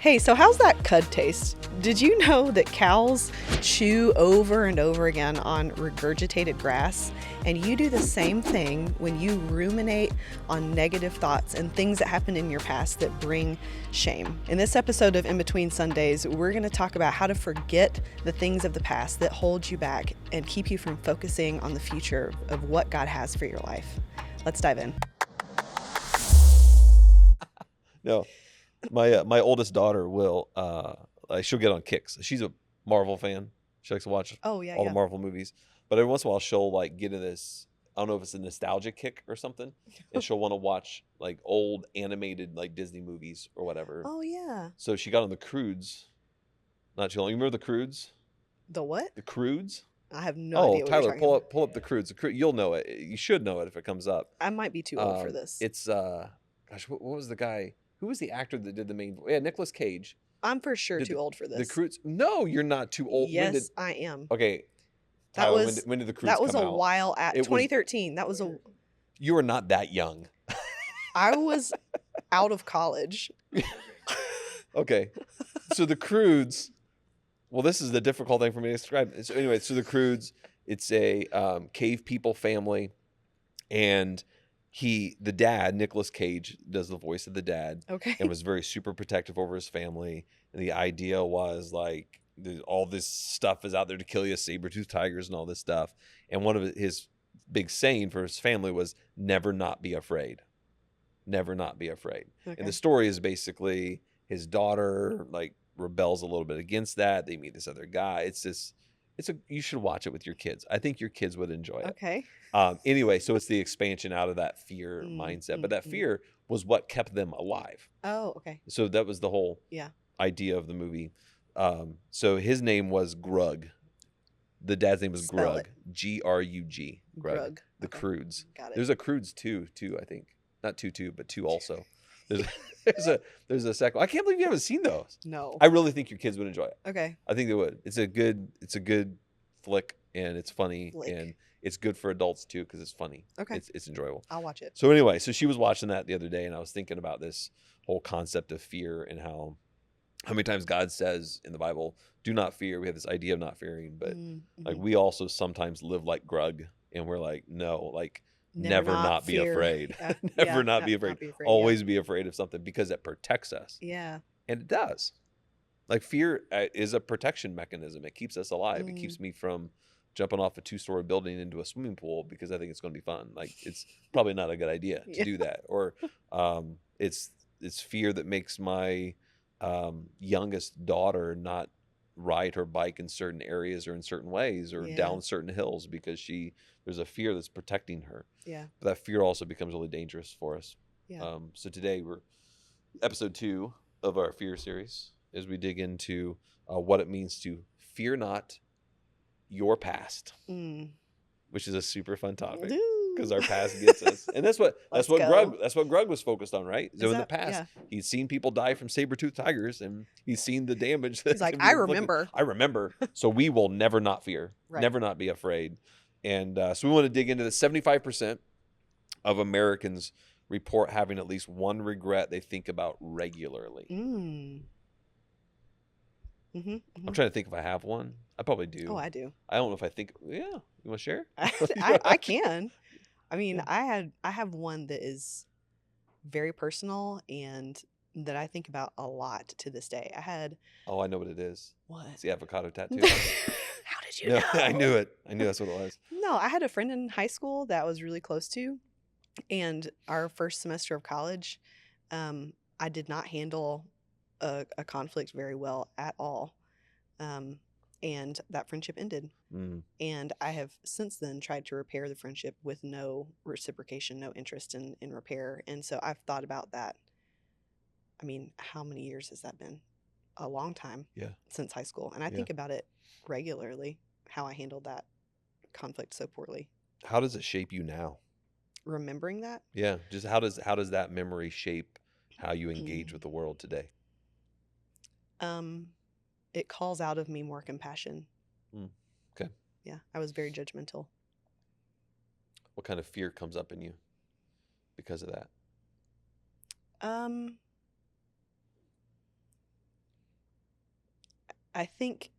Hey, so how's that cud taste? Did you know that cows chew over and over again on regurgitated grass? And you do the same thing when you ruminate on negative thoughts and things that happened in your past that bring shame. In this episode of In Between Sundays, we're going to talk about how to forget the things of the past that hold you back and keep you from focusing on the future of what God has for your life. Let's dive in. No, my oldest daughter will she'll get on kicks. She's a Marvel fan. She likes to watch Oh, yeah, all yeah. the Marvel movies. But every once in a while she'll like get in this, I don't know if it's a nostalgia kick or something, and she'll want to watch like old animated like Disney movies or whatever. Oh, yeah. So she got on the Cruds not too long. You remember the Cruds? The what? The Cruds? I have no Oh, idea what you're Tyler, talking pull about. up the Cruds. You'll know it. You should know it if it comes up. I might be too old for this. It's gosh, what was the guy? Who was the actor that did the main? Yeah, Nicolas Cage. I'm for sure Did too old for The this. Crudes? No, you're not too old. Yes, I am. Okay, That Tyler, was when did the Crudes that was come a out? while at It was- 2013. That was a You are not that young. I was out of college. Okay, so the Crudes. Well, this is the difficult thing for me to describe. So anyway, so the Crudes, it's a cave people family, and the dad, Nicolas Cage, does the voice of the dad. Okay. And was very super protective over his family. And the idea was like all this stuff is out there to kill you, saber-toothed tigers and all this stuff. And one of his big saying for his family was never not be afraid. Never not be afraid. Okay. And the story is basically his daughter like rebels a little bit against that. They meet this other guy. You should watch it with your kids. I think your kids would enjoy it. Okay. Anyway, so it's the expansion out of that fear mindset, but that fear was what kept them alive. Oh, okay. So that was the whole idea of the movie. So his name was Grug. The dad's name was Spell Grug. it. Grug. Grug. The Okay. Crudes. Got it. There's a Crudes too, I think. Not two, but two also. There's there's a second. I can't believe you haven't seen those. No. I really think your kids would enjoy it. Okay. I think they would. It's a good flick, and it's funny, and it's good for adults too because it's funny. Okay. It's enjoyable. I'll watch it. So anyway, so she was watching that the other day, and I was thinking about this whole concept of fear and how many times God says in the Bible, "Do not fear." We have this idea of not fearing, but like we also sometimes live like Grug, and we're like, no, like never not be afraid, never not be afraid, always be afraid of something because it protects us. Yeah. And it does. Like fear is a protection mechanism. It keeps us alive. It keeps me from jumping off a 2-story building into a swimming pool because I think it's going to be fun. Like it's probably not a good idea to do that. Or it's fear that makes my youngest daughter not ride her bike in certain areas or in certain ways or down certain hills because there's a fear that's protecting her. Yeah. But that fear also becomes really dangerous for us. Yeah. So today we're episode 2 of our fear series as we dig into what it means to fear not your past, which is a super fun topic because our past gets us, and that's what Grug was focused on, right? So in the past, he's seen people die from saber-toothed tigers, and he's seen the damage. He's like, I remember. So we will never not fear, never not be afraid, and so we want to dig into the 75% of Americans report having at least one regret they think about regularly. I'm trying to think if I have one. I probably do. Oh, I do. I don't know if I think. Yeah, you want to share? I can. I mean, I have one that is very personal and that I think about a lot to this day. Oh, I know what it is. What? It's the avocado tattoo. How did you know? I knew it. I knew that's what it was. No, I had a friend in high school that I was really close to, and our first semester of college, I did not handle a conflict very well at all. And that friendship ended. And I have since then tried to repair the friendship with no reciprocation, no interest in repair. And so I've thought about that. I mean, how many years has that been? A long time. Yeah. Since high school. And I think about it regularly, how I handled that conflict so poorly. How does it shape you now? Remembering that? Yeah. Just how does that memory shape how you engage with the world today? It calls out of me more compassion. Okay. Yeah, I was very judgmental. What kind of fear comes up in you because of that? I think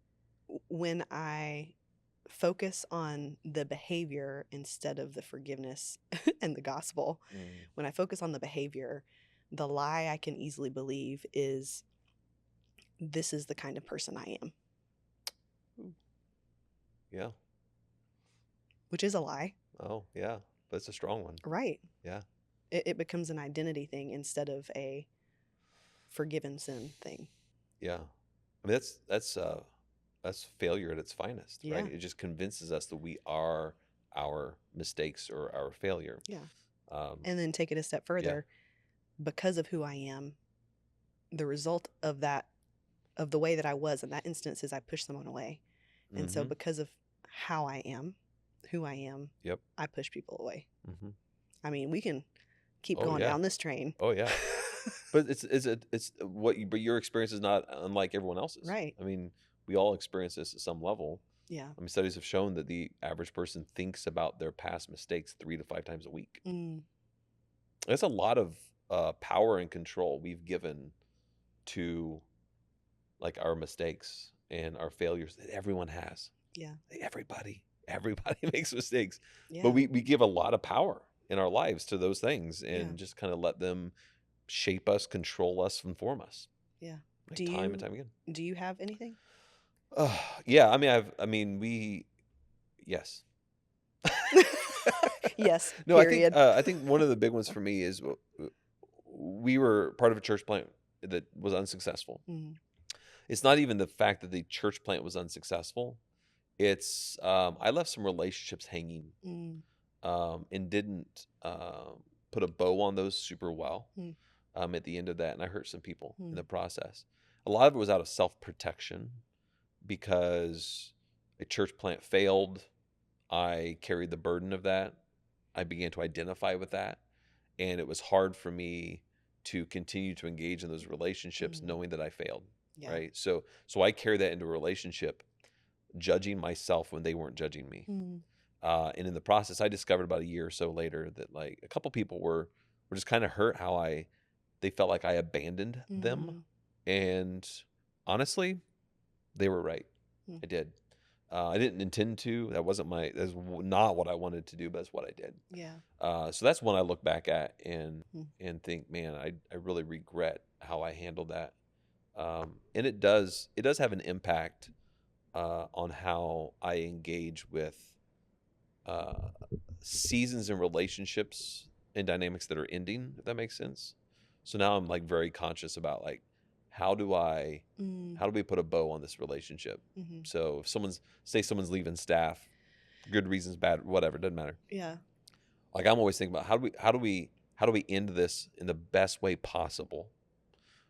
when I focus on the behavior instead of the forgiveness and the gospel, Mm. when I focus on the behavior, the lie I can easily believe is this is the kind of person I am, Yeah. which is a lie. Oh, yeah. But it's a strong one. Right. Yeah. It becomes an identity thing instead of a forgiven sin thing. Yeah. I mean, that's failure at its finest, right? Yeah. It just convinces us that we are our mistakes or our failure. Yeah. Um, And then take it a step yeah. further. Because of who I am, the result of that, of the way that I was in that instance, is I pushed someone away. And so Mm-hmm. because of how I am, who I am, Yep. I push people away. Mm-hmm. I mean, we can keep Oh going yeah. down this train. Oh yeah. But it's what you, but your experience is not unlike everyone else's. Right. I mean, we all experience this at some level. Yeah. I mean, studies have shown that the average person thinks about their past mistakes 3 to 5 times a week. Mm. That's a lot of power and control we've given to like our mistakes and our failures that everyone has. Yeah. Everybody makes mistakes, but Yeah. we give a lot of power in our lives to those things and Yeah. just kind of let them shape us, control us, inform us. Yeah. Like time and time again. Do you have anything? Yeah. Yes. Yes. No, Period. I think one of the big ones for me is we were part of a church plant that was unsuccessful. Mm. It's not even the fact that the church plant was unsuccessful. It's I left some relationships hanging Mm. and didn't put a bow on those super well Mm. at the end of that, and I hurt some people in Mm. the process. A lot of it was out of self-protection because a church plant failed. I carried the burden of that. I began to identify with that, and it was hard for me to continue to engage in those relationships Mm. knowing that I failed. Yeah. Right? So I carried that into a relationship, judging myself when they weren't judging me. Mm. And in the process, I discovered about a year or so later that like a couple people were just kind of hurt how they felt like I abandoned them. Mm. And honestly, they were right. Mm. I did. I didn't intend to. That's not what I wanted to do, but that's what I did. Yeah. So that's one I look back at Mm. and think, man, I really regret how I handled that. And it does have an impact on how I engage with seasons and relationships and dynamics that are ending, if that makes sense. So now I'm like very conscious about like how do Mm. we put a bow on this relationship? Mm-hmm. So if someone's leaving staff, good reasons, bad, whatever, doesn't matter. Yeah. Like I'm always thinking about how do we end this in the best way possible?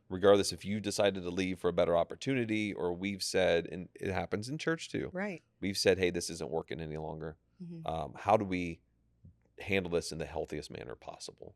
Regardless if you decided to leave for a better opportunity or we've said, and it happens in church too. Right. We've said, hey, this isn't working any longer. Mm-hmm. How do we handle this in the healthiest manner possible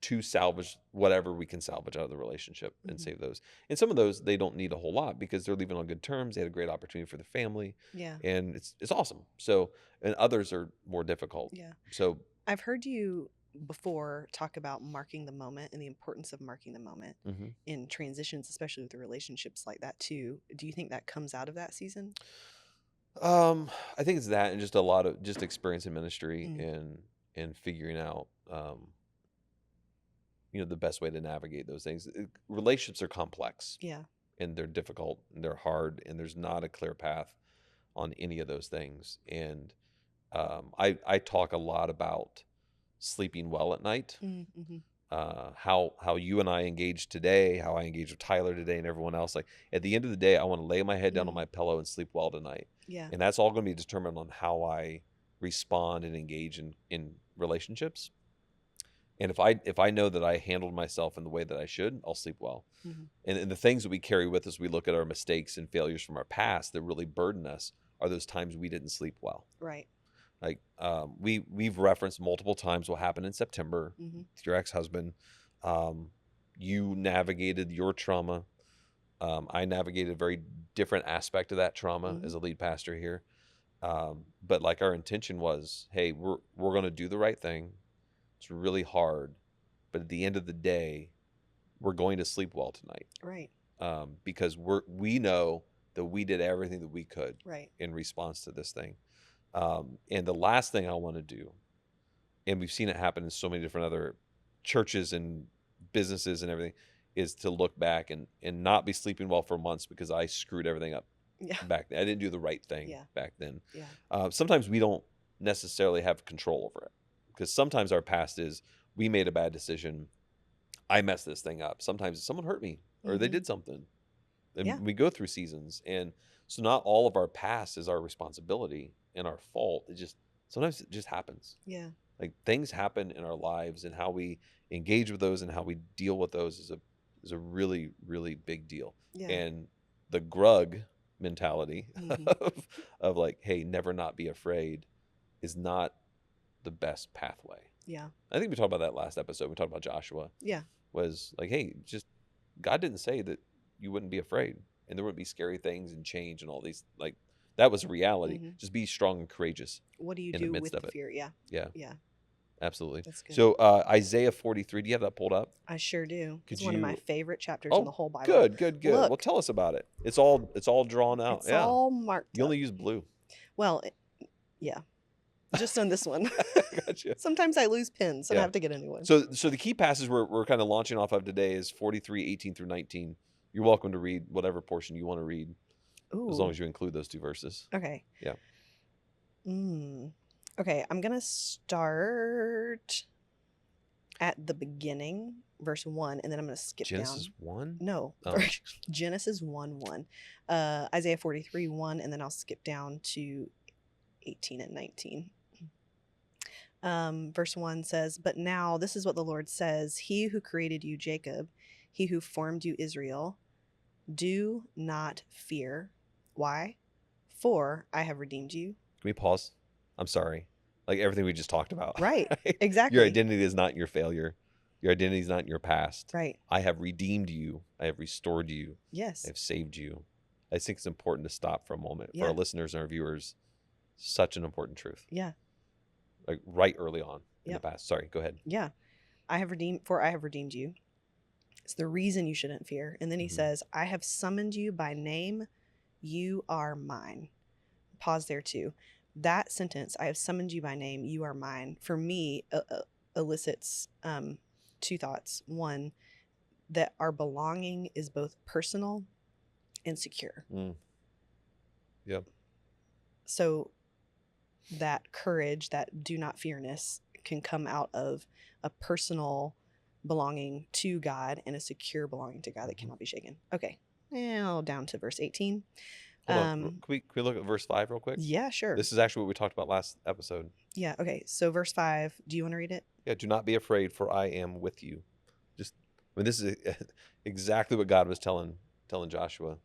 to salvage whatever we can salvage out of the relationship and Mm-hmm. save those? And some of those, they don't need a whole lot because they're leaving on good terms. They had a great opportunity for the family. Yeah. And it's awesome. So, and others are more difficult. Yeah. So I've heard you before talk about marking the moment and the importance of marking the moment mm-hmm. in transitions, especially with the relationships like that too. Do you think that comes out of that season? I think it's that and just a lot of just experience in ministry Mm. and figuring out the best way to navigate those things. Relationships are complex Yeah. and they're difficult and they're hard and there's not a clear path on any of those things. And I talk a lot about sleeping well at night. Mm-hmm. How you and I engage today, how I engage with Tyler today and everyone else. Like at the end of the day, I want to lay my head down on my pillow and sleep well tonight. Yeah. And that's all going to be determined on how I respond and engage in relationships. And if I know that I handled myself in the way that I should, I'll sleep well. Mm-hmm. And the things that we carry with us, we look at our mistakes and failures from our past that really burden us are those times we didn't sleep well. Right. Like we've referenced multiple times what happened in September Mm-hmm. with your ex-husband. You navigated your trauma. I navigated a very different aspect of that trauma Mm-hmm. as a lead pastor here. But like our intention was, hey, we're going to do the right thing. It's really hard, but at the end of the day, we're going to sleep well tonight. Right. Because we know that we did everything that we could Right. in response to this thing. And the last thing I want to do, and we've seen it happen in so many different other churches and businesses and everything, is to look back and not be sleeping well for months because I screwed everything up Yeah. back then. I didn't do the right thing Yeah. back then. Yeah. Sometimes we don't necessarily have control over it, because sometimes our past is we made a bad decision. I messed this thing up. Sometimes someone hurt me or they Mhm. did something. And Yeah. we go through seasons. And so not all of our past is our responsibility and our fault. It just, sometimes it just happens. Yeah. Like things happen in our lives, and how we engage with those and how we deal with those is a really, really big deal. Yeah. And the grug mentality Mhm. of like, hey, never not be afraid is not the best pathway. Yeah. I think we talked about that last episode. We talked about Joshua. Yeah. Was like, hey, just God didn't say that you wouldn't be afraid and there wouldn't be scary things and change and all these, like, that was a reality. Mhm. Just be strong and courageous What do you in the do midst with of the it. fear? Yeah. Yeah, Yeah. absolutely. That's good. So Isaiah 43, do you have that pulled up? I sure do. Could It's one of my you? favorite chapters in the Oh, whole Bible. good. Well, Look, tell us about it. It's all drawn out. it's Yeah, all marked you up. only use blue. Well, yeah. Just on this one. Gotcha. Sometimes I lose pins and I Yeah. have to get a new one. So the key passages we're kind of launching off of today is 43, 18 through 19. You're welcome to read whatever portion you want to read, as long Ooh. as you include those two verses. Okay. Yeah. Okay, I'm gonna start at the beginning, verse 1, and then I'm gonna skip Genesis down. 1? No, Oh. Genesis 1:1, Isaiah 43:1, and then I'll skip down to 18 and 19. Verse 1 says, "But now this is what the Lord says: He who created you, Jacob, he who formed you, Israel, do not fear. Why? For I have redeemed you." Can we pause? I'm sorry. Like everything we just talked about. Right. Right? Exactly. Your identity is not in your failure. Your identity is not in your past. Right. I have redeemed you. I have restored you. Yes. I have saved you. I think it's important to stop for a moment for Yeah. our listeners and our viewers. Such an important truth. Yeah. Like right early on in Yep. the past. Sorry, go ahead. Yeah. I have redeemed you. It's the reason you shouldn't fear. And then he says, "I have summoned you by name. You are mine." Pause there too. That sentence, "I have summoned you by name. You are mine," for me elicits two thoughts. One, that our belonging is both personal and secure. Yep. So that courage, that do not fearness, can come out of a personal belonging to God and a secure belonging to God that cannot be shaken. Okay, now down to verse 18. Hold on. Can we look at verse 5 real quick? Yeah, sure. This is actually what we talked about last episode. Yeah, okay. So verse 5, do you want to read it? Yeah, do not be afraid, for I am with you. I mean, this is exactly what God was telling Joshua.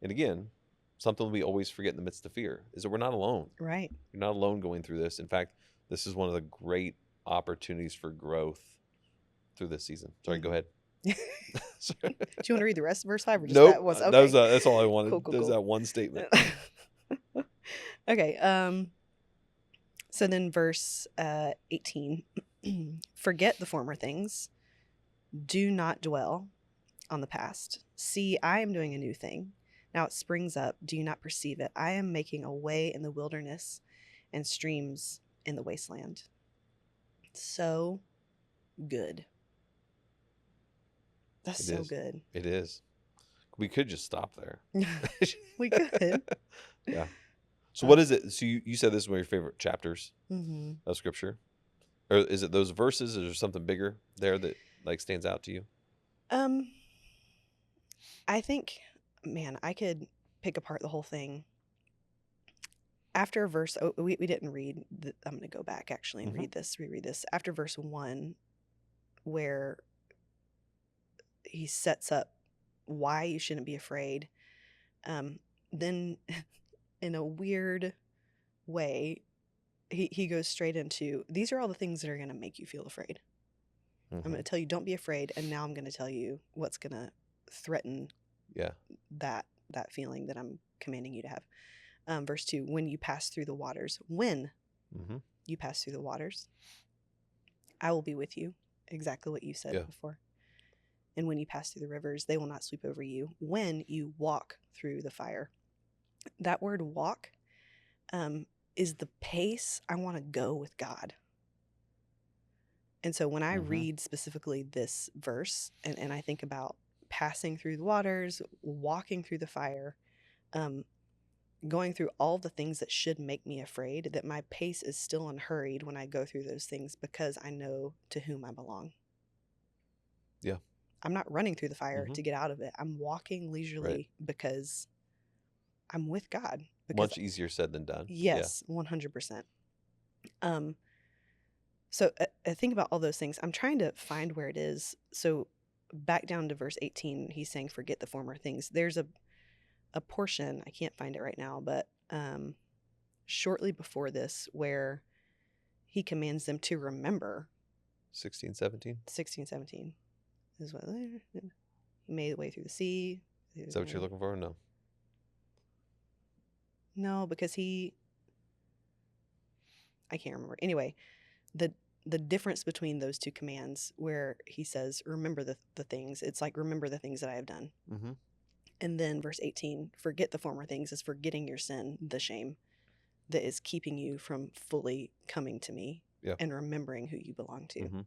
And again, something we always forget in the midst of fear is that we're not alone. Right. You're not alone going through this. In fact, this is one of the great opportunities for growth through this season. Sorry, go ahead. Do you want to read the rest of verse 5 or just Nope. that was okay? That's all I wanted. Cool. There's that one statement. Okay. So then verse 18. "Forget the former things. Do not dwell on the past. See, I am doing a new thing. Now it springs up. Do you not perceive it? I am making a way in the wilderness and streams in the wasteland." So good. That's so good. It is. We could just stop there. We could. Yeah. So what is it? So you said this is one of your favorite chapters of Scripture, or is it those verses? Or is there something bigger there that like stands out to you? I think, man, I could pick apart the whole thing. After verse, we didn't read. I'm going to go back actually and reread this. After verse 1, where he sets up why you shouldn't be afraid. Then in a weird way, he goes straight into, these are all the things that are going to make you feel afraid. I'm going to tell you, don't be afraid. And now I'm going to tell you what's going to threaten that feeling that I'm commanding you to have. Verse 2, when you pass through the waters, I will be with you. Exactly what you said before. And when you pass through the rivers, they will not sweep over you when you walk through the fire. That word walk is the pace I want to go with God. And so when I read specifically this verse and I think about passing through the waters, walking through the fire, going through all the things that should make me afraid, that my pace is still unhurried when I go through those things because I know to whom I belong. Yeah. I'm not running through the fire to get out of it. I'm walking leisurely because I'm with God. Because, much easier said than done. Yes, 100%. So I think about all those things. I'm trying to find where it is. So back down to verse 18, he's saying, forget the former things. There's a portion, I can't find it right now, but shortly before this where he commands them to remember. 16, 17? 16, 17 is what he made the way through the sea. Is that what you're looking for? No. No, because I can't remember. Anyway, the difference between those two commands where he says, remember the things, it's like, remember the things that I have done. And then verse 18, forget the former things, is forgetting your sin, the shame that is keeping you from fully coming to me and remembering who you belong to.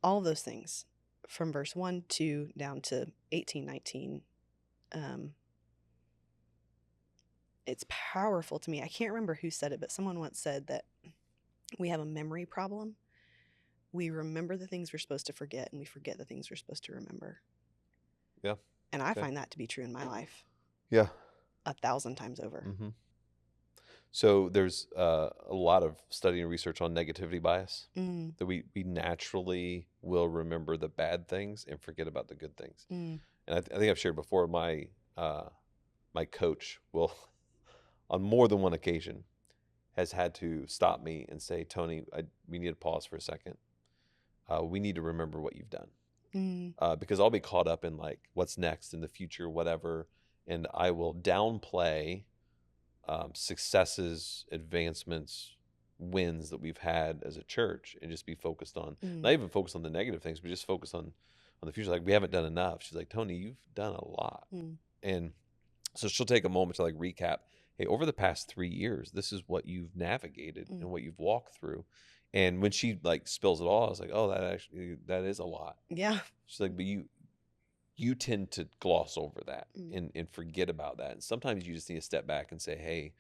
All those things from verse 1, 2, down to 18, 19, it's powerful to me. I can't remember who said it, but someone once said that we have a memory problem. We remember the things we're supposed to forget, and we forget the things we're supposed to remember. Yeah. And I find that to be true in my life. Yeah. 1,000 times over. So there's a lot of study and research on negativity bias, that we naturally will remember the bad things and forget about the good things. And I think I've shared before, my coach will, on more than one occasion, has had to stop me and say, Tony, we need to pause for a second. We need to remember what you've done. Because I'll be caught up in like what's next in the future, whatever. And I will downplay successes, advancements, wins that we've had as a church, and just be focused on, not even focused on the negative things, but just focus on the future. Like, we haven't done enough. She's like, Tony, you've done a lot. And so she'll take a moment to like recap, hey, over the past 3 years, this is what you've navigated and what you've walked through. And when she like spills it all, I was like, oh, that is a lot. Yeah. She's like, but you tend to gloss over that and forget about that. And sometimes you just need to step back and say, hey,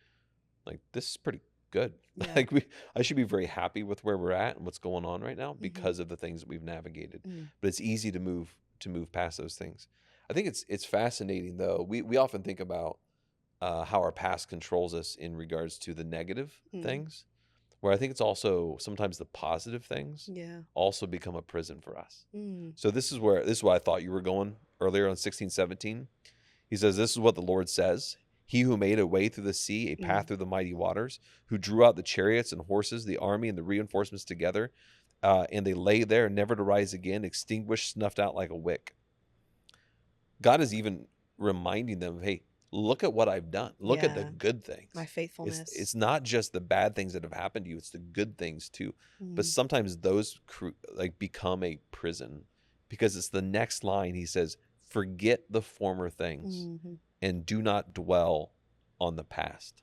like, this is pretty good. Yeah. Like, I should be very happy with where we're at and what's going on right now because of the things that we've navigated. But it's easy to move past those things. I think it's fascinating though. We often think about how our past controls us in regards to the negative things, where I think it's also sometimes the positive things also become a prison for us. So this is where I thought you were going earlier on 16, 17. He says, this is what the Lord says. He who made a way through the sea, a path through the mighty waters, who drew out the chariots and horses, the army and the reinforcements together, and they lay there never to rise again, extinguished, snuffed out like a wick. God is even reminding them, hey, look at what I've done. Look at the good things. My faithfulness. It's not just the bad things that have happened to you. It's the good things too. But sometimes those like become a prison, because it's the next line. He says, forget the former things and do not dwell on the past.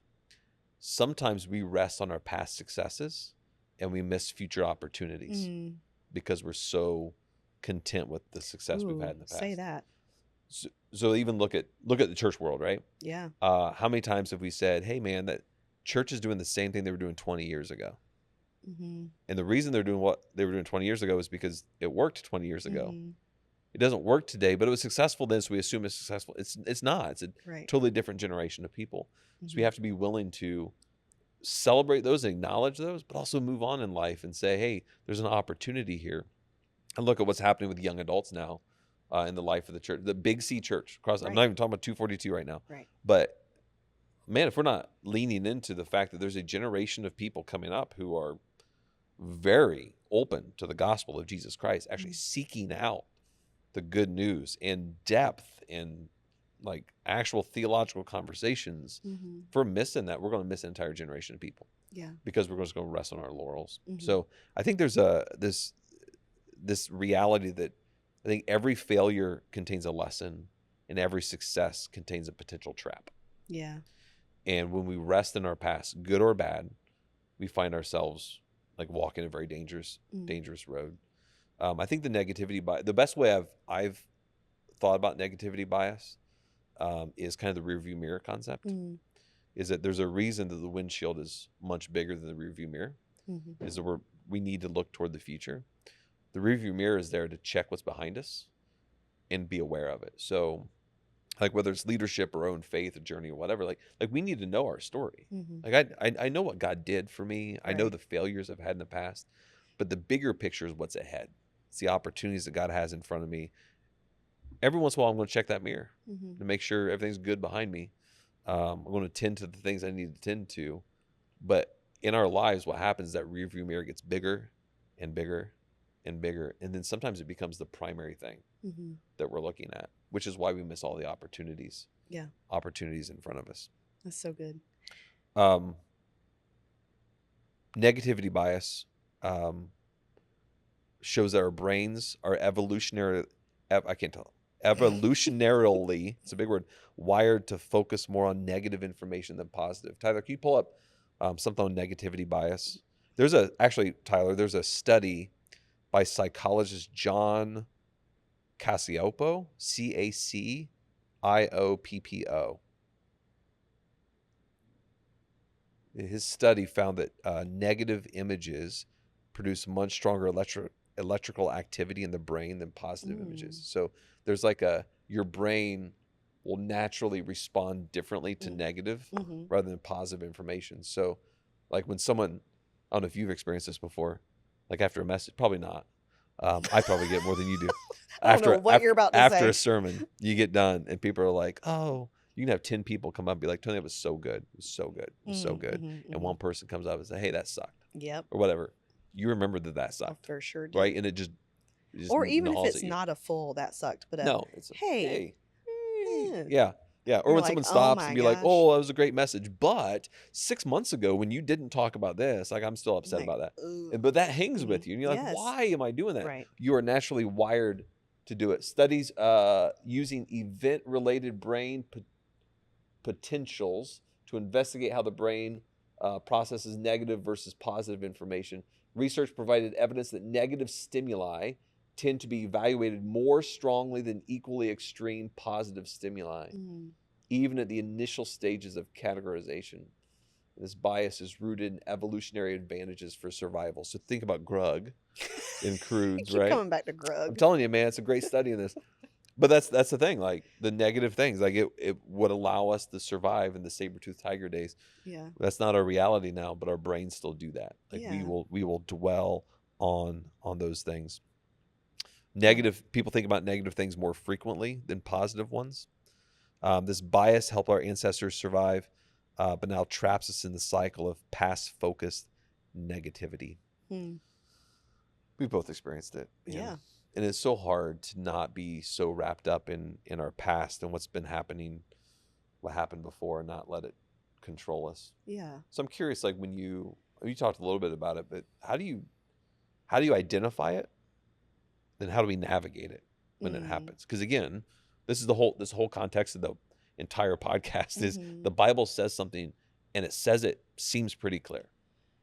Sometimes we rest on our past successes and we miss future opportunities because we're so content with the success we've had in the past. Say that. So even look at the church world, right? Yeah. How many times have we said, hey man, that church is doing the same thing they were doing 20 years ago. And the reason they're doing what they were doing 20 years ago is because it worked 20 years ago. It doesn't work today, but it was successful then, so we assume it's successful. It's not. It's a totally different generation of people. So we have to be willing to celebrate those and acknowledge those, but also move on in life and say, hey, there's an opportunity here. And look at what's happening with young adults now in the life of the church, the Big C church. I'm not even talking about 242 right now. But man, if we're not leaning into the fact that there's a generation of people coming up who are very open to the gospel of Jesus Christ, actually seeking out the good news in depth and like actual theological conversations, if we're missing that, we're going to miss an entire generation of people. Yeah. Because we're just going to rest on our laurels. So I think there's this reality that I think every failure contains a lesson and every success contains a potential trap. Yeah. And when we rest in our past, good or bad, we find ourselves like walking a very dangerous road. I think the negativity bias, the best way I've thought about negativity bias is kind of the rearview mirror concept. Is that there's a reason that the windshield is much bigger than the rearview mirror. Is that we need to look toward the future. The rearview mirror is there to check what's behind us and be aware of it. So, like whether it's leadership or own faith or journey or whatever, like we need to know our story. Like I know what God did for me. I know the failures I've had in the past, but the bigger picture is what's ahead. It's the opportunities that God has in front of me. Every once in a while, I'm going to check that mirror to make sure everything's good behind me. I'm going to tend to the things I need to tend to. But in our lives, what happens is that rearview mirror gets bigger and bigger and bigger. And then sometimes it becomes the primary thing that we're looking at, which is why we miss all the opportunities. Yeah. Opportunities in front of us. That's so good. Negativity bias shows that our brains are evolutionarily, it's a big word, wired to focus more on negative information than positive. Tyler, can you pull up something on negativity bias? There's a study by psychologist John Cacioppo, Cacioppo. His study found that negative images produce much stronger electrical activity in the brain than positive images. So there's like your brain will naturally respond differently to negative rather than positive information. So like when someone, I don't know if you've experienced this before, like after a message, probably not. I probably get more than you do. I don't know what you're about to after say. a sermon, you get done and people are like, oh, you can have 10 people come up and be like, Tony, it was so good. It was so good. It was so good. And one person comes up and says, hey, that sucked. Yep. Or whatever. You remember that sucked. For sure did. Right? And it just or even if it's not a full that sucked, but it's hey. Yeah. Yeah. Or when someone stops and be like, oh, that was a great message. But 6 months ago when you didn't talk about this, like I'm still upset about that. But that hangs with you. And you're like, why am I doing that? Right. You are naturally wired to do it. Studies using event-related brain potentials to investigate how the brain processes negative versus positive information. Research provided evidence that negative stimuli tend to be evaluated more strongly than equally extreme positive stimuli, even at the initial stages of categorization. This bias is rooted in evolutionary advantages for survival. So think about Grug in Cruds, right? Coming back to Grug. I'm telling you, man, it's a great study in this. But that's the thing, like the negative things, like it would allow us to survive in the saber-toothed tiger days. Yeah. That's not our reality now, but our brains still do that. Like we will dwell on those things. People think about negative things more frequently than positive ones. This bias helped our ancestors survive, but now traps us in the cycle of past-focused negativity. We both experienced it. Yeah. And it's so hard to not be so wrapped up in our past and what's been happening, what happened before, and not let it control us. Yeah. So I'm curious, like when you talked a little bit about it, but how do you identify it? Then how do we navigate it when it happens? Because again, this whole context of the entire podcast is the Bible says something and it says it seems pretty clear.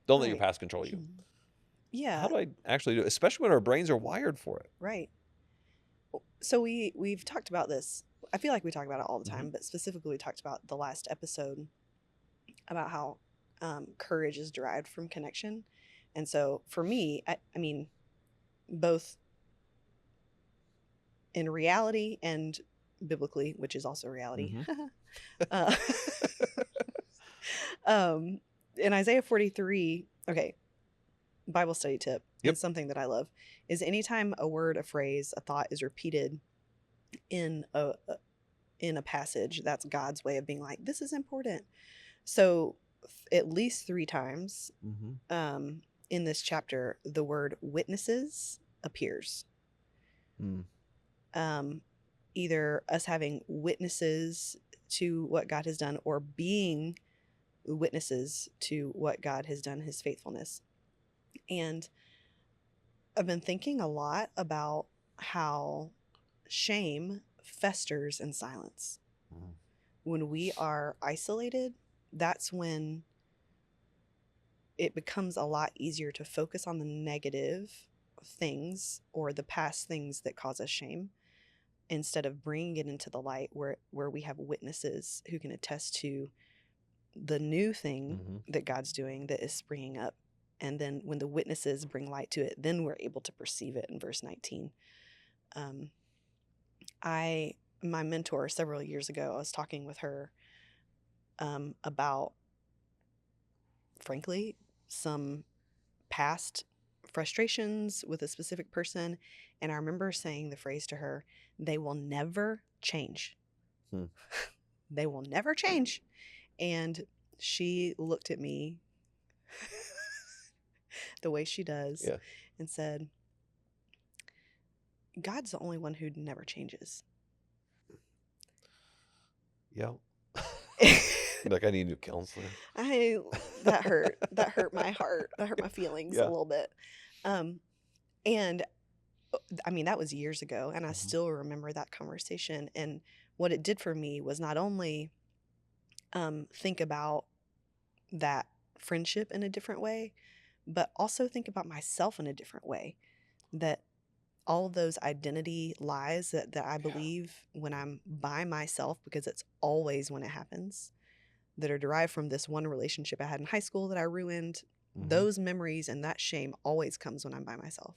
Don't let your past control you. Yeah. How do I actually do it? Especially when our brains are wired for it. Right. So we've talked about this. I feel like we talk about it all the time, but specifically we talked about the last episode about how courage is derived from connection. And so for me, I mean, both in reality and biblically, which is also reality. In Isaiah 43, okay, Bible study tip. It's something that I love. Is anytime a word, a phrase, a thought is repeated in a passage, that's God's way of being like, this is important. So at least 3 times in this chapter, the word witnesses appears. Either us having witnesses to what God has done or being witnesses to what God has done, his faithfulness. And I've been thinking a lot about how shame festers in silence. Mhm. When we are isolated, that's when it becomes a lot easier to focus on the negative things or the past things that cause us shame instead of bringing it into the light where we have witnesses who can attest to the new thing Mhm. that God's doing that is springing up. And then when the witnesses bring light to it, then we're able to perceive it in verse 19. Um, my mentor several years ago, I was talking with her about, frankly, some past frustrations with a specific person. And I remember saying the phrase to her, they will never change. Hmm. They will never change. And she looked at me the way she does Yeah. and said, God's the only one who never changes. Yeah. Like, I need a new counselor. That hurt my heart. That hurt my feelings a Yeah. little bit. And I mean, that was years ago, and I still remember that conversation. And what it did for me was not only think about that friendship in a different way, but also think about myself in a different way. That all of those identity lies that I believe when I'm by myself, because it's always when it happens, that are derived from this one relationship I had in high school that I ruined. Those memories and that shame always comes when I'm by myself.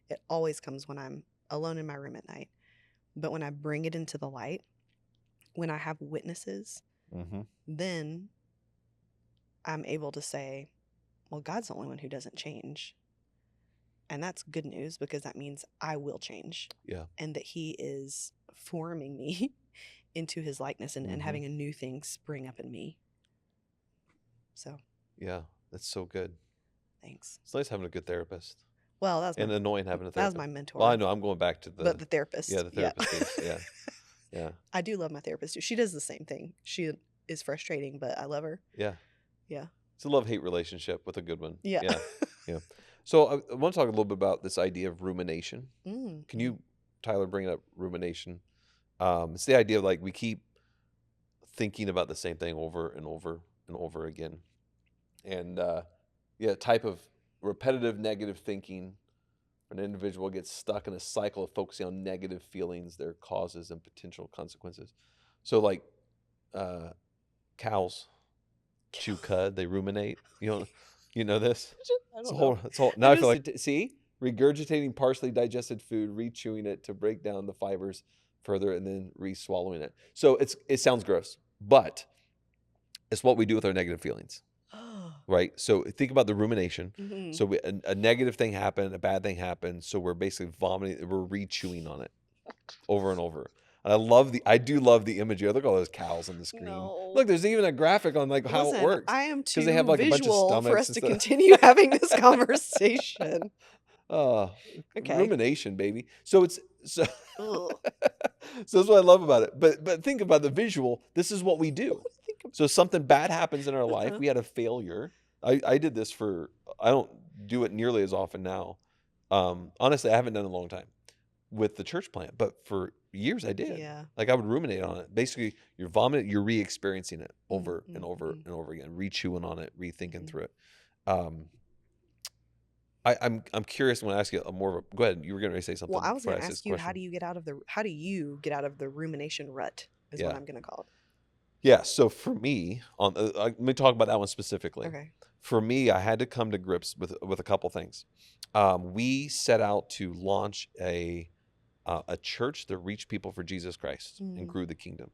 It always comes when I'm alone in my room at night. But when I bring it into the light, when I have witnesses, then I'm able to say, well, God's the only one who doesn't change. And that's good news, because that means I will change. Yeah. And that he is forming me into his likeness and having a new thing spring up in me. So. Yeah, that's so good. Thanks. It's nice having a good therapist. Well, that was and annoying having a that was therapist. my mentor. Well, I know. I'm going back to But the therapist. Yeah, the therapist piece. Yeah. Yeah. I do love my therapist too. She does the same thing. She is frustrating, but I love her. Yeah. Yeah. It's a love-hate relationship with a good one. Yeah. Yeah. Yeah. So I want to talk a little bit about this idea of rumination. Can you, Tyler, bring up rumination? It's the idea of, like, we keep thinking about the same thing over and over and over again. And type of repetitive negative thinking. An individual gets stuck in a cycle of focusing on negative feelings, their causes, and potential consequences. So, like, cows chew cud, they ruminate. You know this? I It's don't a know. whole. It's all. Now I feel like, see, regurgitating partially digested food, re-chewing it to break down the fibers further, and then re-swallowing it. So it sounds gross, but it's what we do with our negative feelings. Right? So think about the rumination. So a negative thing happened, a bad thing happened. So we're basically vomiting, we're re-chewing on it over and over. And I do love the imagery. I look at all those cows on the screen. No. Look, there's even a graphic on, like, how it works. I am too Because they have, like, a bunch of visual for stomachs us and to stuff. continue having this conversation. Okay. Rumination, baby. So that's what I love about it. But think about the visual. This is what we do. So something bad happens in our life. We had a failure. I did this I don't do it nearly as often now. Honestly, I haven't done it in a long time with the church plant, but for years I did. Yeah. Like, I would ruminate on it. Basically, you're vomiting, you're re-experiencing it over and over and over again, re-chewing on it, rethinking through it. I'm curious when I ask you more of a, go ahead. You were going to say something. Well, I was before going to ask ask you, how do you get out of the rumination rut is what I'm going to call it. Yeah. So for me, let me talk about that one specifically. Okay. For me, I had to come to grips with a couple things. We set out to launch a church that reached people for Jesus Christ and grew the kingdom.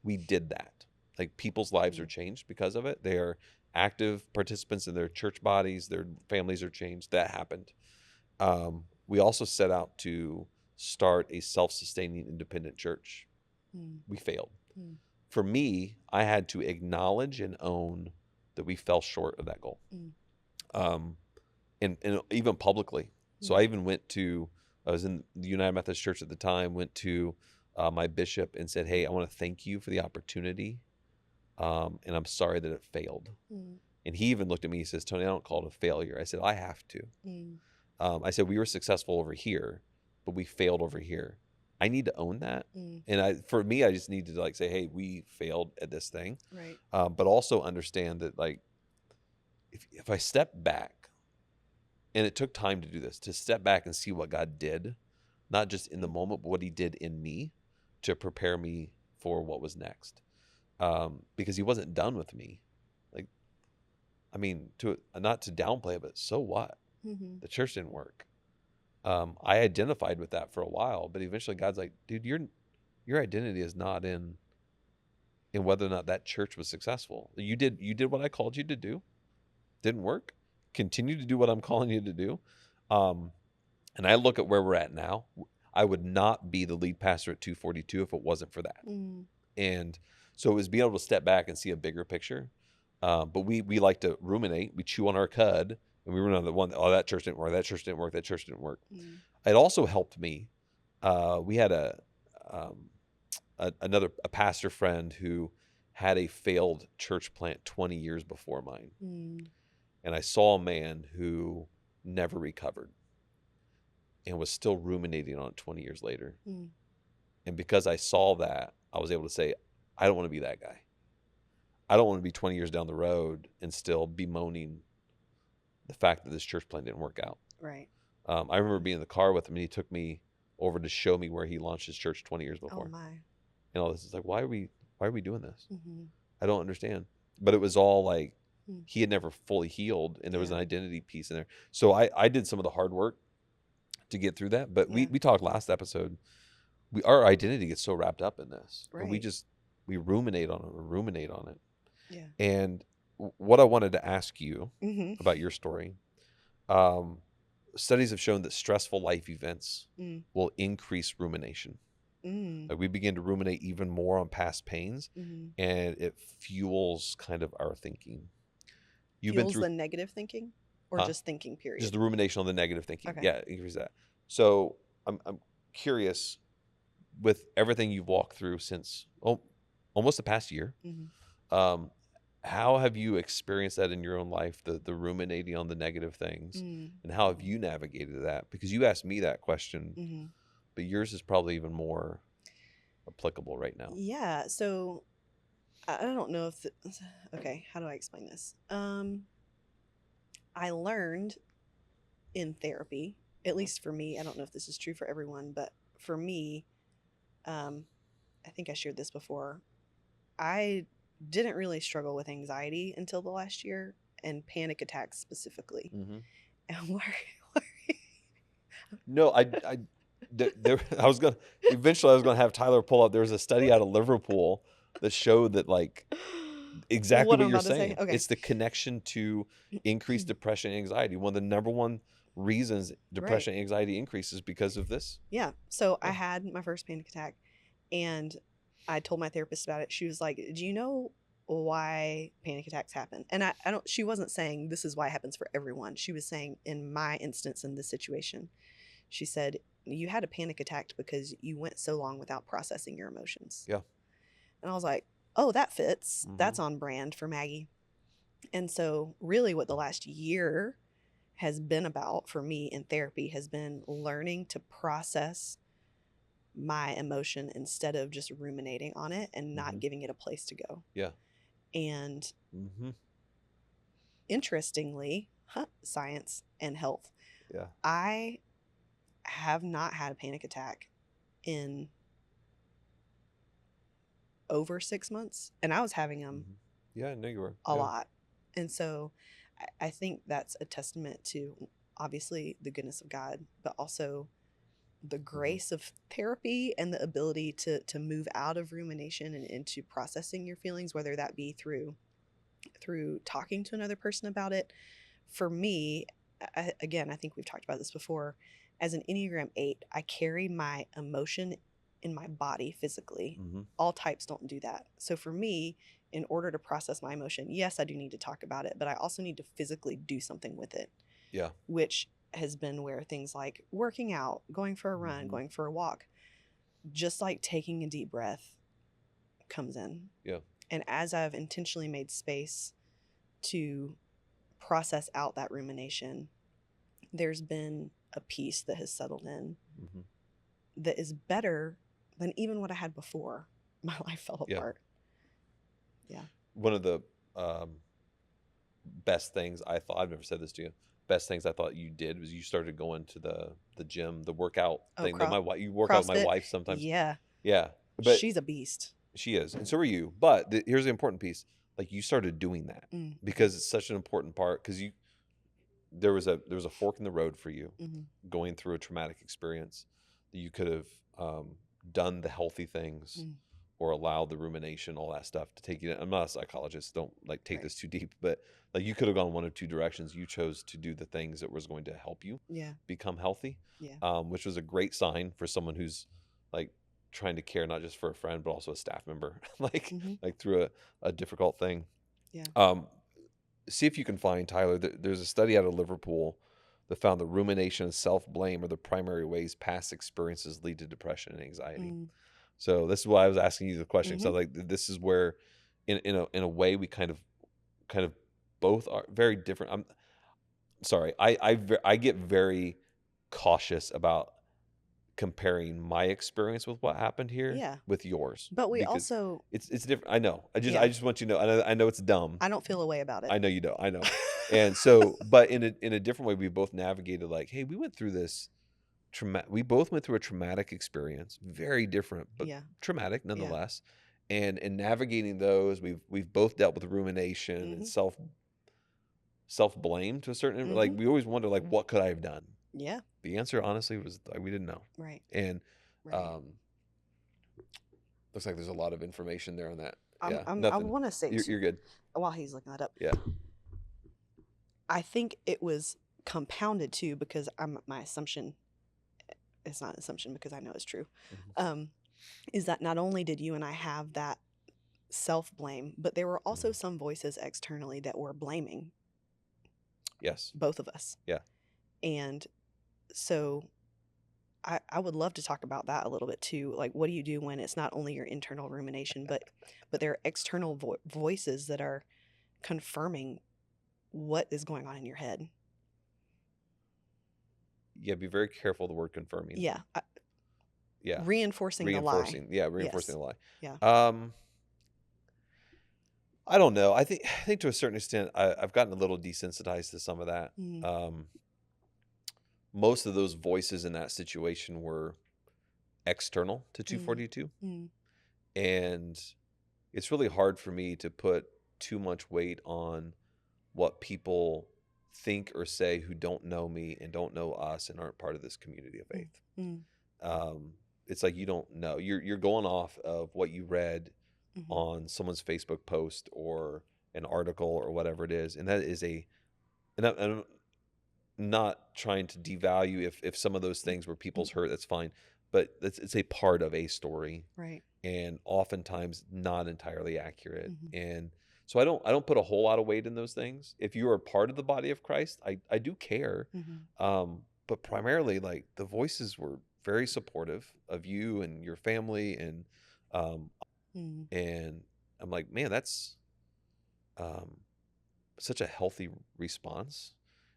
We did that. Like, people's lives are changed because of it. They are active participants in their church bodies. Their families are changed. That happened. We also set out to start a self-sustaining independent church. We failed. For me, I had to acknowledge and own that we fell short of that goal. And even publicly. So I even I was in the United Methodist Church at the time, went to my bishop and said, hey, I want to thank you for the opportunity. And I'm sorry that it failed. And he even looked at me, he says, Tony, I don't call it a failure. I said, I have to. I said we were successful over here, but we failed over here. I need to own that. And for me, I just need to like say, hey, we failed at this thing. Right. But also understand that like if I step back, and it took time to do this, to step back and see what God did, not just in the moment, but what he did in me to prepare me for what was next. Because he wasn't done with me. Like, I mean, not to downplay it, but so what? The church didn't work. I identified with that for a while, but eventually God's like, dude, your identity is not in whether or not that church was successful. You did what I called you to do. Didn't work. Continue to do what I'm calling you to do. And I look at where we're at now. I would not be the lead pastor at 242 if it wasn't for that. And so it was being able to step back and see a bigger picture. But we like to ruminate. We chew on our cud, and we run on the one. Oh, that church didn't work. That church didn't work. That church didn't work. It also helped me. We had another pastor friend who had a failed church plant 20 years before mine. And I saw a man who never recovered and was still ruminating on it 20 years later. And because I saw that, I was able to say, I don't want to be that guy. I don't want to be 20 years down the road and still bemoaning the fact that this church plant didn't work out. Right. I remember being in the car with him, and he took me over to show me where he launched his church 20 years before. Oh my. And all this is like, why are we doing this? I don't understand. But it was all like, he had never fully healed, and there was an identity piece in there. So I did some of the hard work to get through that. But we talked last episode, our identity gets so wrapped up in this. Right. And we ruminate on it. Yeah. And what I wanted to ask you about your story, studies have shown that stressful life events will increase rumination. Like we begin to ruminate even more on past pains, and it fuels kind of our thinking. You've been through the negative thinking, or just thinking, period? Just the rumination on the negative thinking. Okay. Yeah, increase that. So I'm curious, with everything you've walked through since almost the past year, how have you experienced that in your own life, the ruminating on the negative things, and how have you navigated that? Because you asked me that question, but yours is probably even more applicable right now. Yeah. So I don't know if okay, how do I explain this? I learned in therapy, at least for me, I don't know if this is true for everyone, but for me, I think I shared this before. I didn't really struggle with anxiety until the last year, and panic attacks specifically. And why? No, I was gonna have Tyler pull up. There was a study out of Liverpool that showed that like exactly what you're saying. Okay. It's the connection to increased depression and anxiety. One of the number one reasons depression and anxiety increases because of this. Yeah. So I had my first panic attack, and I told my therapist about it. She was like, do you know why panic attacks happen? And I don't, she wasn't saying this is why it happens for everyone. She was saying in my instance, in this situation, she said, you had a panic attack because you went so long without processing your emotions. Yeah. And I was like, oh, that fits. That's on brand for Maggie. And so really what the last year has been about for me in therapy has been learning to process my emotion instead of just ruminating on it and not giving it a place to go. Yeah. And interestingly, science and health. Yeah. I have not had a panic attack in over 6 months, and I was having them yeah, I know you were. a lot. And so I think that's a testament to obviously the goodness of God, but also the grace of therapy and the ability to move out of rumination and into processing your feelings, whether that be through talking to another person about it. For me, again, I think we've talked about this before, as an Enneagram 8, I carry my emotion in my body physically. All types don't do that. So for me, in order to process my emotion, yes, I do need to talk about it, but I also need to physically do something with it. Yeah. Which has been where things like working out, going for a run, going for a walk, just like taking a deep breath comes in. Yeah. And as I've intentionally made space to process out that rumination, there's been a peace that has settled in Hmm. that is better than even what I had before my life fell Yeah. apart. Yeah. One of the best things I thought, I've never said this to you, best things I thought you did was you started going to the gym, the workout Oh, thing that my wife, you work out with my CrossFit. wife sometimes. Yeah. Yeah. But She's a beast. she is, and so are you. But here's the important piece: like you started doing that Mm. because it's such an important part. Because there was a fork in the road for you, Mm-hmm. going through a traumatic experience that you could have done the healthy things Mm. or allowed the rumination, all that stuff to take you. I'm not a psychologist; don't like take Right. this too deep, but like you could have gone one of two directions. You chose to do the things that was going to help you Yeah. become healthy, Yeah. which was a great sign for someone who's like trying to care not just for a friend but also a staff member, like Mm-hmm. like through a difficult thing. Yeah. See if you can find, Tyler. There's a study out of Liverpool that found that rumination and self blame are the primary ways past experiences lead to depression and anxiety. Mm. So this is why I was asking you the question. Mm-hmm. So like this is where, in a way, we kind of both are very different. I'm sorry. I get very cautious about comparing my experience with what happened here Yeah. with yours But we because also, it's different. I know. I yeah, just want you to know. I know it's dumb. I don't feel a way about it. I know you don't. I know. And so, but in a different way, we both navigated like, hey, we went through this we both went through a traumatic experience, very different, but Yeah. traumatic Yeah. nonetheless. And in navigating those, we've both dealt with rumination Mm-hmm. and self blame to a certain, like Mm-hmm. we always wonder like what could I have done? Yeah. The answer honestly was like, we didn't know. Right. And Right. looks like there's a lot of information there on that. Yeah, I nothing. want to say You're good. while he's looking that up, Yeah. I think it was compounded too because my assumption, it's not an assumption because I know it's true, Mm-hmm. is that not only did you and I have that self blame, but there were also Mm-hmm. some voices externally that were blaming Yes. both of us. Yeah. And so I would love to talk about that a little bit too. Like, what do you do when it's not only your internal rumination, but there are external voices that are confirming what is going on in your head? Yeah. Be very careful of the word confirming. Yeah. Yeah. Reinforcing the lie. Reinforcing. Yeah. Reinforcing Yes. the lie. Yeah. I don't know. I think to a certain extent, I've gotten a little desensitized to some of that. Mm. Most of those voices in that situation were external to Mm. 242, Mm. and it's really hard for me to put too much weight on what people think or say who don't know me and don't know us and aren't part of this community of faith. Mm. It's like you don't know. You're going off of what you read Mm-hmm. on someone's Facebook post or an article or whatever it is, and that is and I'm not trying to devalue if some of those things were people's hurt. That's fine, but it's a part of a story, Right. and oftentimes not entirely accurate. Mm-hmm. And so I don't put a whole lot of weight in those things. If you are part of the body of Christ, I do care, Mm-hmm. but primarily like the voices were very supportive of you and your family, um, Mm-hmm. and I'm like, man, that's um, such a healthy response,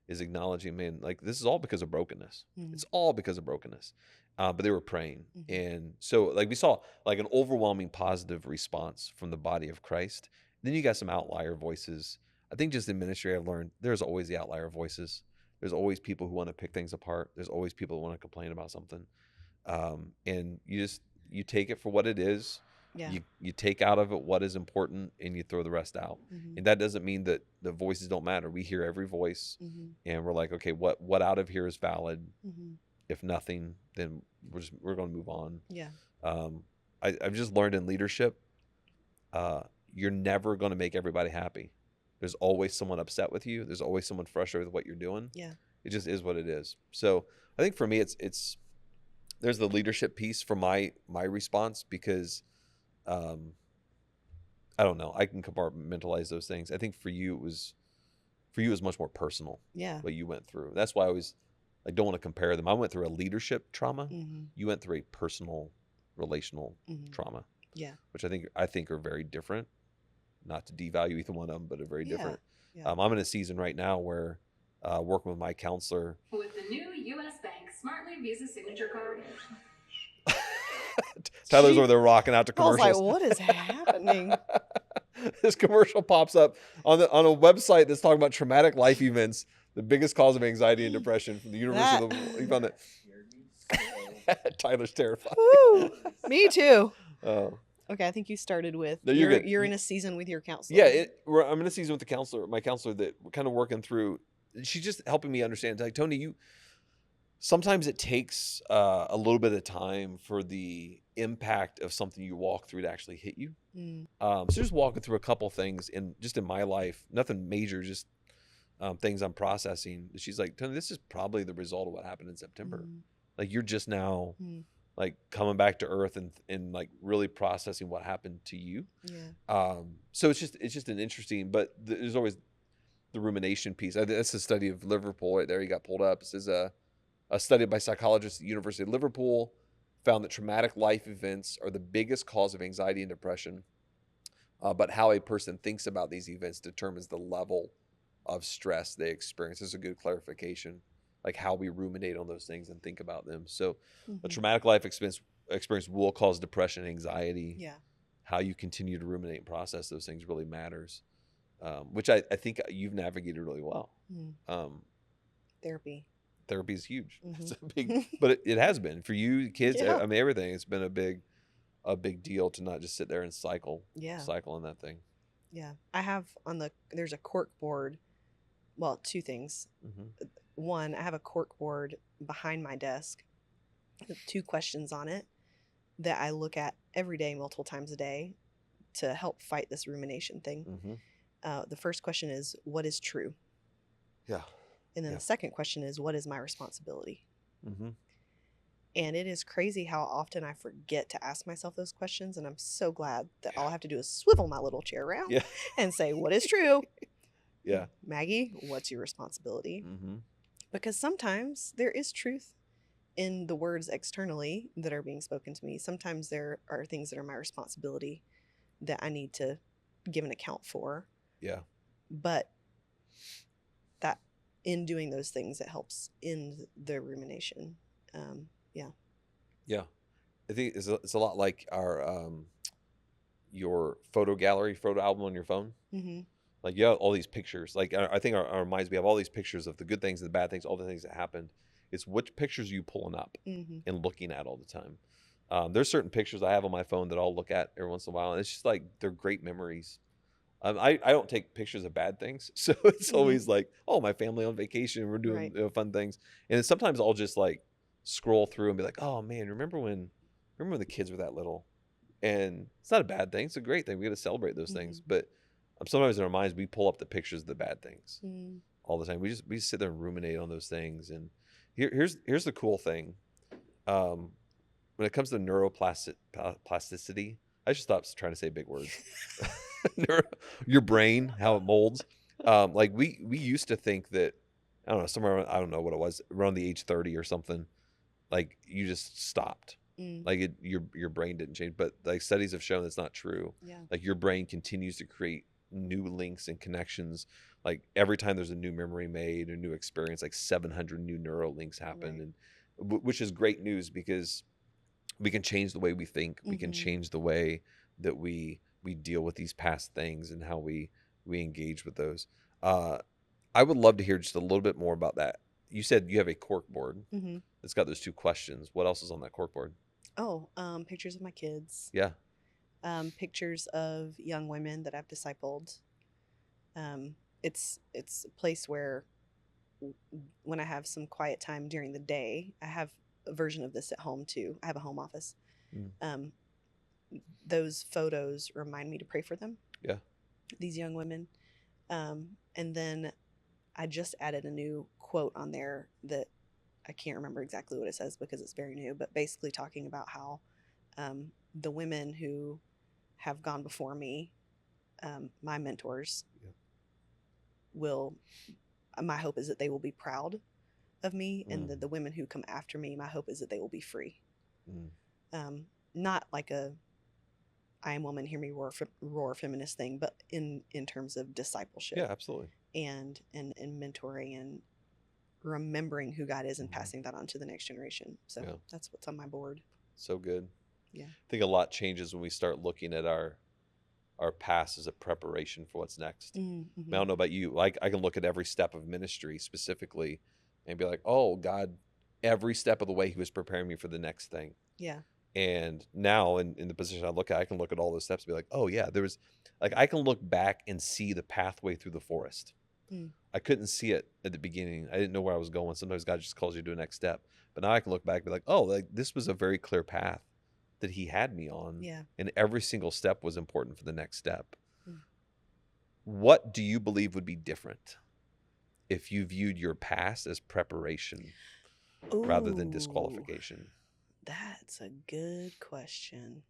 is acknowledging, man, like this is all because of brokenness. Mm-hmm. It's all because of brokenness. But they were praying. Mm-hmm. And so like we saw like an overwhelming positive response from the body of Christ. Then you got some outlier voices. I think just in ministry, I've learned there's always the outlier voices. There's always people who want to pick things apart. There's always people who want to complain about something. And you take it for what it is. Yeah. You take out of it what is important and you throw the rest out. Mm-hmm. And that doesn't mean that the voices don't matter. We hear every voice, Mm-hmm. and we're like, okay, what out of here is valid? Mm-hmm. If nothing, then we're going to move on. Yeah. I've just learned in leadership, you're never going to make everybody happy. There's always someone upset with you. There's always someone frustrated with what you're doing. Yeah. It just is what it is. So I think for me, it's there's the leadership piece for my response, because I don't know. I can compartmentalize those things. I think for you it was much more personal. Yeah. What you went through. That's why I don't want to compare them. I went through a leadership trauma. Mm-hmm. You went through a personal, relational Mm-hmm. trauma. Yeah. Which I think are very different. Not to devalue either one of them, but are very Yeah. different. Yeah. I'm in a season right now where working with my counselor. With the new U.S. Bank Smartly Visa Signature Card. Tyler's over there rocking out to I was like, commercials. what is happening? This commercial pops up on a website that's talking about traumatic life events, the biggest cause of anxiety and depression from the University of the. You found that? Tyler's terrified. Woo, me too. Oh. Okay, I think you started with No, you're good. You're in a season with your counselor. Yeah, I'm in a season with the counselor, my counselor, that we're kind of working through. She's just helping me understand. Like, Tony, sometimes it takes a little bit of time for the impact of something you walk through to actually hit you. So just walking through a couple things in my life, nothing major, just things I'm processing. She's like, Tony, this is probably the result of what happened in September. Like, you're just now like coming back to earth and like really processing what happened to you. Yeah. So it's just an interesting, but there's always the rumination piece. That's a study of Liverpool right there. You got pulled up. This is a study by psychologists at the University of Liverpool found that traumatic life events are the biggest cause of anxiety and depression. But how a person thinks about these events determines the level of stress they experience. This is a good clarification, like how we ruminate on those things and think about them. So a traumatic life experience will cause depression, anxiety. Yeah. How you continue to ruminate and process those things really matters, which I think you've navigated really well. Therapy is huge. It's a big, but it has been for you kids. Yeah. I mean, everything. It's been a big deal to not just sit there and cycle on that thing. Yeah. I have there's a cork board. Well, two things. One, I have a cork board behind my desk with 2 questions on it that I look at every day, multiple times a day, to help fight this rumination thing. The first question is, what is true? Yeah. And then the second question is, what is my responsibility? And it is crazy how often I forget to ask myself those questions. And I'm so glad that all I have to do is swivel my little chair around and say, what is true? Yeah. Maggie, what's your responsibility? Because sometimes there is truth in the words externally that are being spoken to me. Sometimes there are things that are my responsibility that I need to give an account for. Yeah. But that in doing those things, it helps in the rumination. Yeah. I think it's a lot like our your photo album on your phone. Like, you have all these pictures. Like, I think our minds, we have all these pictures of the good things, the bad things, all the things that happened. It's which pictures are you pulling up and looking at all the time. There's certain pictures I have on my phone that I'll look at every once in a while, and it's just like they're great memories. I don't take pictures of bad things, so it's always like, oh, my family on vacation, we're doing fun things, and sometimes I'll just like scroll through and be like, oh man, remember when the kids were that little, and it's not a bad thing, it's a great thing. We got to celebrate those things, but sometimes in our minds we pull up the pictures of the bad things all the time. We just sit there and ruminate on those things, and here's the cool thing. When it comes to neuroplasticity, I should stop trying to say big words. Your brain, how it molds. Like we used to think that, I don't know, somewhere around, I don't know what it was, around the age 30 or something, like you just stopped. Like your brain didn't change, but like studies have shown that's not true. Yeah. Like your brain continues to create new links and connections. Like every time there's a new memory made, a new experience, like 700 new neural links happen, and which is great news because we can change the way we think. We can change the way that we deal with these past things and how we engage with those. I would love to hear just a little bit more about that. You said you have a cork board that's got those 2 questions. What else is on that cork board? Oh, pictures of my kids. Yeah. Pictures of young women that I've discipled. It's a place where when I have some quiet time during the day, I have a version of this at home too. I have a home office. Those photos remind me to pray for them. Yeah. These young women. And then I just added a new quote on there that I can't remember exactly what it says because it's very new, but basically talking about how the women who have gone before me, my mentors, my hope is that they will be proud of me, and the women who come after me, my hope is that they will be free. Not like I am woman, hear me roar, roar feminist thing, but in terms of discipleship. Yeah, absolutely. And mentoring and remembering who God is and Mhm. passing that on to the next generation. So Yeah. that's what's on my board. So good. Yeah. I think a lot changes when we start looking at our past as a preparation for what's next. I mean, I don't know about you. Like, I can look at every step of ministry specifically and be like, oh, God, every step of the way he was preparing me for the next thing. Yeah. And now in the position I look at, I can look at all those steps and be like, oh, yeah, there was, like, I can look back and see the pathway through the forest. I couldn't see it at the beginning. I didn't know where I was going. Sometimes God just calls you to a next step. But now I can look back and be like, oh, like, this was a very clear path that he had me on. Yeah. And every single step was important for the next step. What do you believe would be different if you viewed your past as preparation rather than disqualification? That's a good question.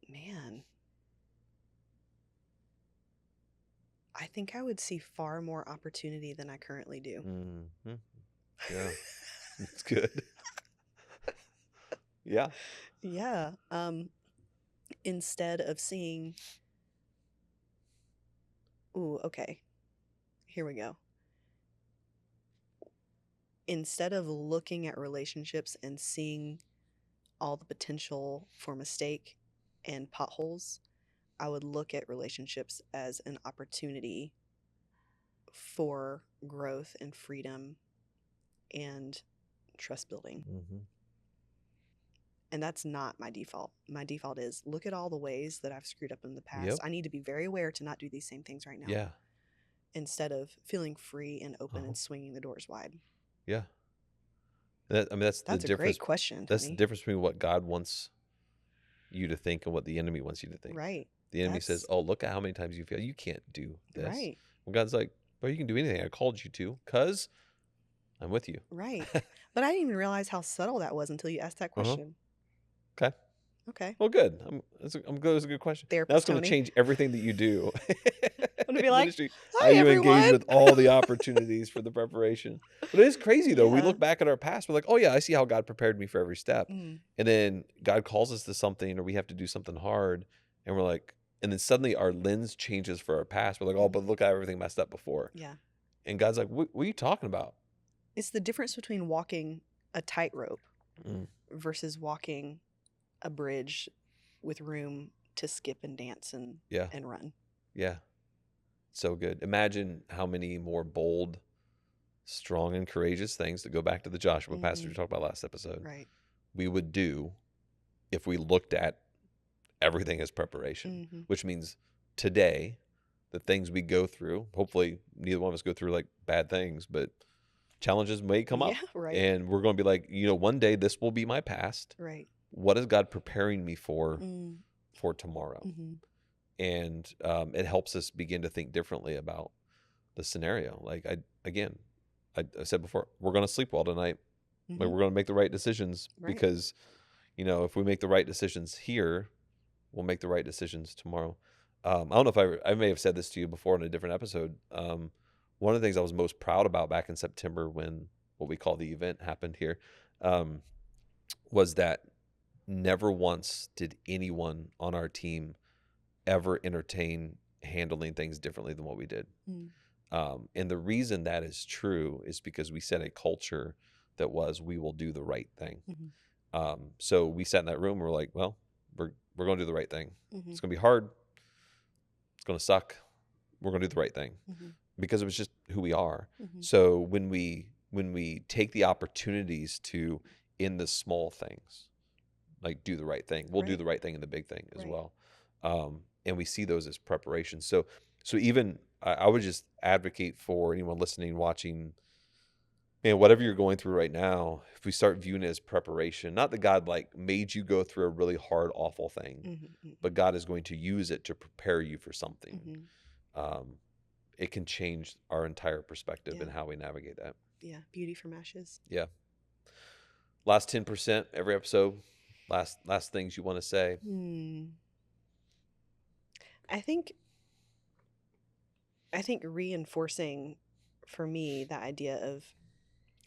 Man. I think I would see far more opportunity than I currently do. Mm-hmm. Yeah. It's good. Yeah. Yeah. Instead of seeing, okay, here we go. Instead of looking at relationships and seeing all the potential for mistake and potholes, I would look at relationships as an opportunity for growth and freedom and trust building. And that's not my default. My default is look at all the ways that I've screwed up in the past. Yep. I need to be very aware to not do these same things right now. Yeah. Instead of feeling free and open and swinging the doors wide. Yeah. That's the difference. That's a great question, That's the Tony. difference between what God wants you to think and what the enemy wants you to think. Right. The enemy says, oh, look at how many times you fail. You can't do this. Right. Well, God's like, well, you can do anything I called you to because I'm with you. Right. But I didn't even realize how subtle that was until you asked that question. Okay. Okay. Well, good. That's a good question. Therapist Now it's going Tony. to change everything that you do. I'm going to be like, Ministry, hi, how you everyone. engage with all the opportunities for the preparation. But it is crazy, though. We Yeah. look back at our past. We're like, oh, yeah, I see how God prepared me for every step. Mm. And then God calls us to something or we have to do something hard. And we're like, and then suddenly our lens changes for our past. We're like, oh, but look at everything messed up before. Yeah. And God's like, what are you talking about? It's the difference between walking a tightrope versus walking a bridge with room to skip and dance and run. Yeah. So good. Imagine how many more bold, strong, and courageous things, to go back to the Joshua passage we talked about last episode, right, we would do if we looked at everything as preparation, which means today, the things we go through, hopefully neither one of us go through like bad things, but challenges may come up. Right. And we're going to be like, one day this will be my past. Right. What is God preparing me for tomorrow? And it helps us begin to think differently about the scenario. Like I said before, we're going to sleep well tonight. Like we're going to make the right decisions because, if we make the right decisions here, we'll make the right decisions tomorrow. I don't know if I may have said this to you before in a different episode. One of the things I was most proud about back in September when what we call the event happened here was that never once did anyone on our team ever entertain handling things differently than what we did. And the reason that is true is because we set a culture that was, we will do the right thing. So we sat in that room and we're like, well, we're going to do the right thing. It's going to be hard. It's going to suck. We're going to do the right thing because it was just who we are. So when we take the opportunities to, in the small things, like do the right thing, we'll do the right thing in the big thing as well. And we see those as preparations. So even I would just advocate for anyone listening, watching, whatever you're going through right now, if we start viewing it as preparation, not that God like made you go through a really hard, awful thing, but God is going to use it to prepare you for something. It can change our entire perspective and how we navigate that. Yeah. Beauty from ashes. Yeah. Last 10% every episode. Last things you want to say. I think reinforcing for me the idea of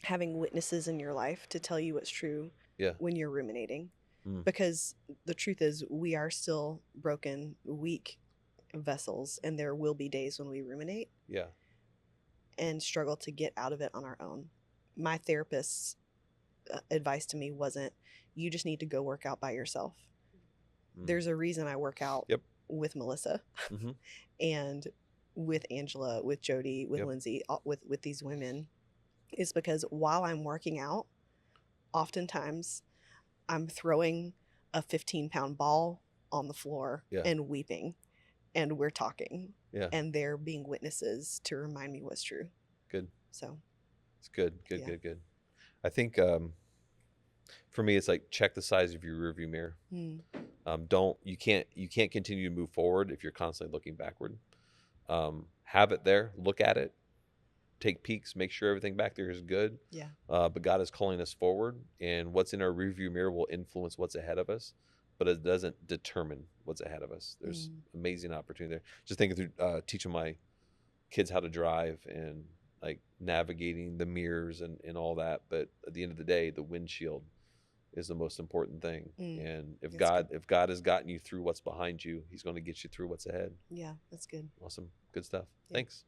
having witnesses in your life to tell you what's true when you're ruminating. Mm. because the truth is we are still broken, weak vessels, and there will be days when we ruminate Yeah. and struggle to get out of it on our own. My therapist's advice to me wasn't, you just need to go work out by yourself. Mm. There's a reason I work out Yep. with Melissa Mm-hmm. and with Angela, with Jody, with Yep. Lindsay, with these women, is because while I'm working out, oftentimes I'm throwing a 15-pound ball on the floor Yeah. and weeping, and we're talking, Yeah. and they're being witnesses to remind me what's true. Good. So It's good. Good. Yeah. Good. Good. I think for me, it's like check the size of your rearview mirror. You can't continue to move forward if you're constantly looking backward. Have it there, look at it, take peeks, make sure everything back there is good. Yeah. But God is calling us forward, and what's in our rearview mirror will influence what's ahead of us, but it doesn't determine what's ahead of us. There's amazing opportunity there. Just thinking through teaching my kids how to drive and like navigating the mirrors and all that. But at the end of the day, the windshield is the most important thing. And if God has gotten you through what's behind you, he's going to get you through what's ahead. Yeah, that's good. Awesome. Good stuff. Yeah. Thanks.